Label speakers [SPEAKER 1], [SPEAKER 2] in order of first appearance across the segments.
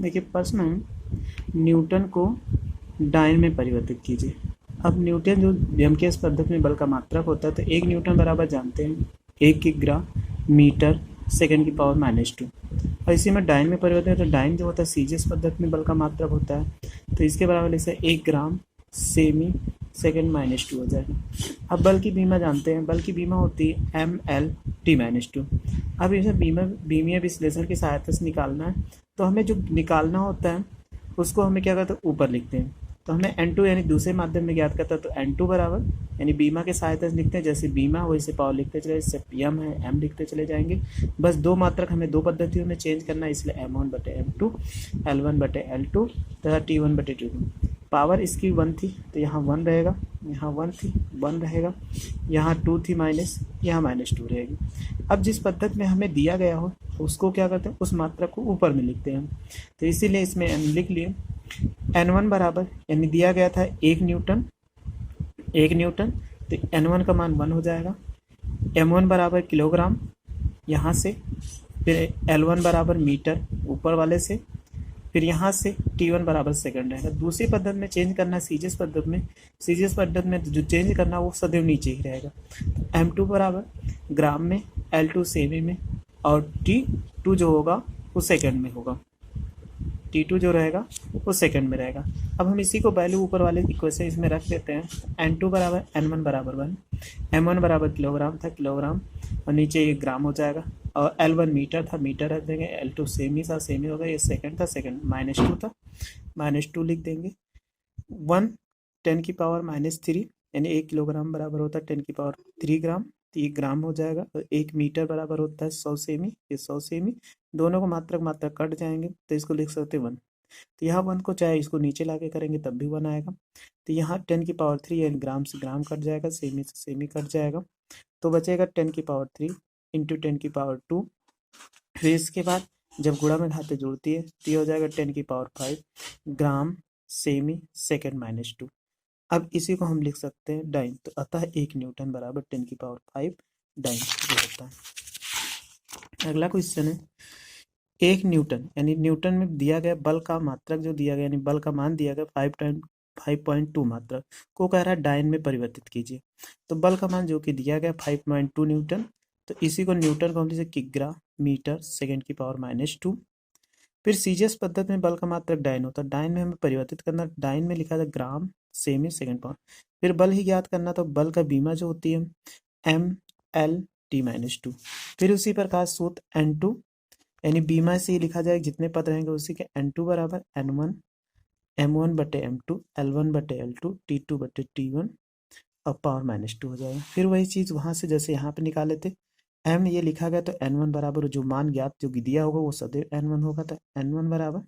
[SPEAKER 1] देखिए प्रश्न है न्यूटन को डायन में परिवर्तित कीजिए। अब न्यूटन जो यमकेश पद्धति में बल का मात्रक होता है तो 1 न्यूटन बराबर जानते हैं 1 किग्रा मीटर सेकंड की पावर -2। और इसी में डायन में परिवर्तन है तो डायन जो होता है सीजीएस पद्धति में बल का मात्रक होता है तो इसके बराबर जैसे 1 ग्राम सेमी सेकंड -2 हो जाएगा। अब बल की बीमा जानते हैं, बल की बीमा होती है mL/t-2। अब इसे बीमीय विश्लेषण की सहायता से निकालना है तो हमें जो निकालना होता है उसको हमें क्या करते हैं ऊपर लिखते हैं। तो हमें N2 यानी दूसरे माध्यम में ज्ञात करता है तो N2 बराबर यानी बीमा के सहायता से लिखते हैं, जैसे बीमा वैसे पावर लिखते चले, जैसे m है m लिखते चले जाएंगे। बस दो मात्रक हमें दो पद्धतियों में चेंज करना है, इसलिए m1/m2 L1/L2 तथा T1/T2। पावर इसकी 1 थी तो यहाँ 1 रहेगा, यहाँ 1 थी 1 रहेगा, यहाँ 2 थी माइनस, यहाँ -2 रहेगी। अब जिस पद्धति में हमें दिया गया हो उसको क्या करते हैं उस मात्रा को ऊपर में लिखते हैं। तो इसीलिए इसमें n लिख लिए। N1 बराबर यानी दिया गया था 1 न्यूटन तो N1 का मान 1 हो जाएगा। M1 बराबर किलोग्राम यहाँ से, फिर L1 बराबर मीटर ऊपर वाले से, फिर यहाँ से T1 बराबर सेकंड रहेगा। दूसरी पद्धति में चेंज करना है सीजीएस पद्धति में जो चेंज करना वो सदैव नीचे ही रहेगा। M2 बराबर ग्राम में, L2 सेमी में और T2 जो होगा वो सेकंड में होगा, T2 जो रहेगा वो सेकंड में रहेगा। अब हम इसी को वैल्यू ऊपर वाले इक्वेशन इसमें रख देते हैं। N2 बराबर N1 बराबर 1, M1 बराबर किलोग्राम था किलोग्राम और नीचे ये ग्राम हो जाएगा, और L1 मीटर था मीटर रख देंगे, L2 सेमी था सेमी होगा, ये सेकंड था सेकंड, -2 था -2 लिख देंगे। 1 10 की पावर -3 यानी 1 किलोग्राम बराबर होता है 10 की पावर 3 ग्राम, तो ये ग्राम हो जाएगा। और 1 मीटर बराबर होता है 100 सेमी, ये 100 सेमी, दोनों को मात्रक कट जाएंगे तो इसको लिख सकते हैं 1। तो यहाँ 1 को चाहे इसको नीचे लाके करेंगे तब भी 1 आएगा। तो यहाँ 10 की पावर 3 यानी ग्राम से ग्राम कट जाएगा, सेमी से सेमी कट जाएगा, तो बचेगा 10 की पावर 3 इंटू 10 की पावर 2। फिर इसके बाद जब गुणा में घाते जुड़ती है तो ये हो जाएगा 10 की पावर 5 ग्राम सेमी सेकंड -2। अब इसी को हम लिख सकते हैं डाइन, तो अतः 1 न्यूटन बराबर 10 की पावर 5 डाइन जो होता है। अगला क्वेश्चन है 1 न्यूटन यानी न्यूटन में दिया गया बल का मात्रक जो दिया गया यानी बल का मान दिया गया 5.2 मात्रक को कह रहा है डाइन में परिवर्तित कीजिए। तो बल का मान जो कि दिया गया 5.2 न्यूटन, तो इसी को न्यूटन को हम लिखे किग्रा मीटर सेकंड की पावर -2। फिर सीजीएस पद्धति में बल का मात्रक डाइन होता है, डाइन में हमें परिवर्तित करना, डाइन में लिखा था ग्राम सेमी सेकंड पावर। फिर बल ही ज्ञात करना, तो बल का बीमा जो होती है mL/t-2। फिर उसी प्रकार सूत्र N2 यानी बीमा से ही लिखा जाए जितने पद रहेंगे उसी के, N2 बराबर N1 M1/M2 L1/L2 T2/T1 और पावर -2 हो जाएगा। फिर वही चीज़ वहाँ से जैसे यहाँ पे निकाले थे, m ये लिखा गया तो N1 बराबर जो मान ज्ञात जो दिया होगा वो सदैव N1 होगा, तो N1 बराबर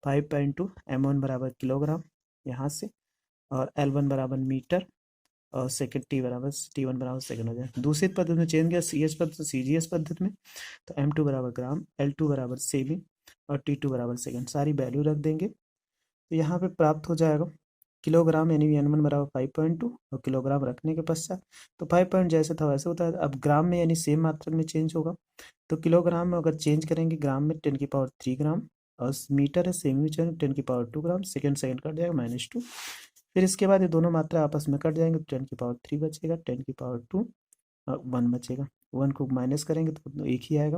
[SPEAKER 1] 5.2, M1 बराबर किलोग्राम यहाँ से, और L1 बराबर मीटर और सेकंड T1 बराबर सेकंड हो जाए। दूसरी पद्धति में चेंज किया सीजीएस पद्धति में, तो M2 बराबर ग्राम, L2 बराबर सेमी और T2 बराबर सेकंड, सारी वैल्यू रख देंगे तो यहाँ पे प्राप्त हो जाएगा किलोग्राम यानी N1 बराबर 5.2 और किलोग्राम रखने के पश्चात तो 5 पॉइंट जैसे था वैसे होता है। अब ग्राम में यानी सेम मात्रक में चेंज होगा, तो किलोग्राम में अगर चेंज करेंगे ग्राम में 10 की पावर 3 ग्राम, और मीटर है सेमी में चेंज 10 की पावर 2 ग्राम, सेकंड कट जाएगा -2। फिर इसके बाद ये दोनों मात्रा आपस में कट जाएंगे, 10 की पावर 3 बचेगा, 10 की पावर 2 और 1 बचेगा। 1 को माइनस करेंगे तो एक ही आएगा,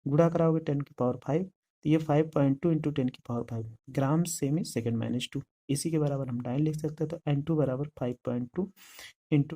[SPEAKER 1] गुणा कराओगे 10 की पावर 5, तो ये 5.2 इंटू 10 की पावर 5 ग्राम सेमी सेकंड -2, इसी के बराबर हम डाइन लिख सकते हैं। तो N2 बराबर 5.2 इंटू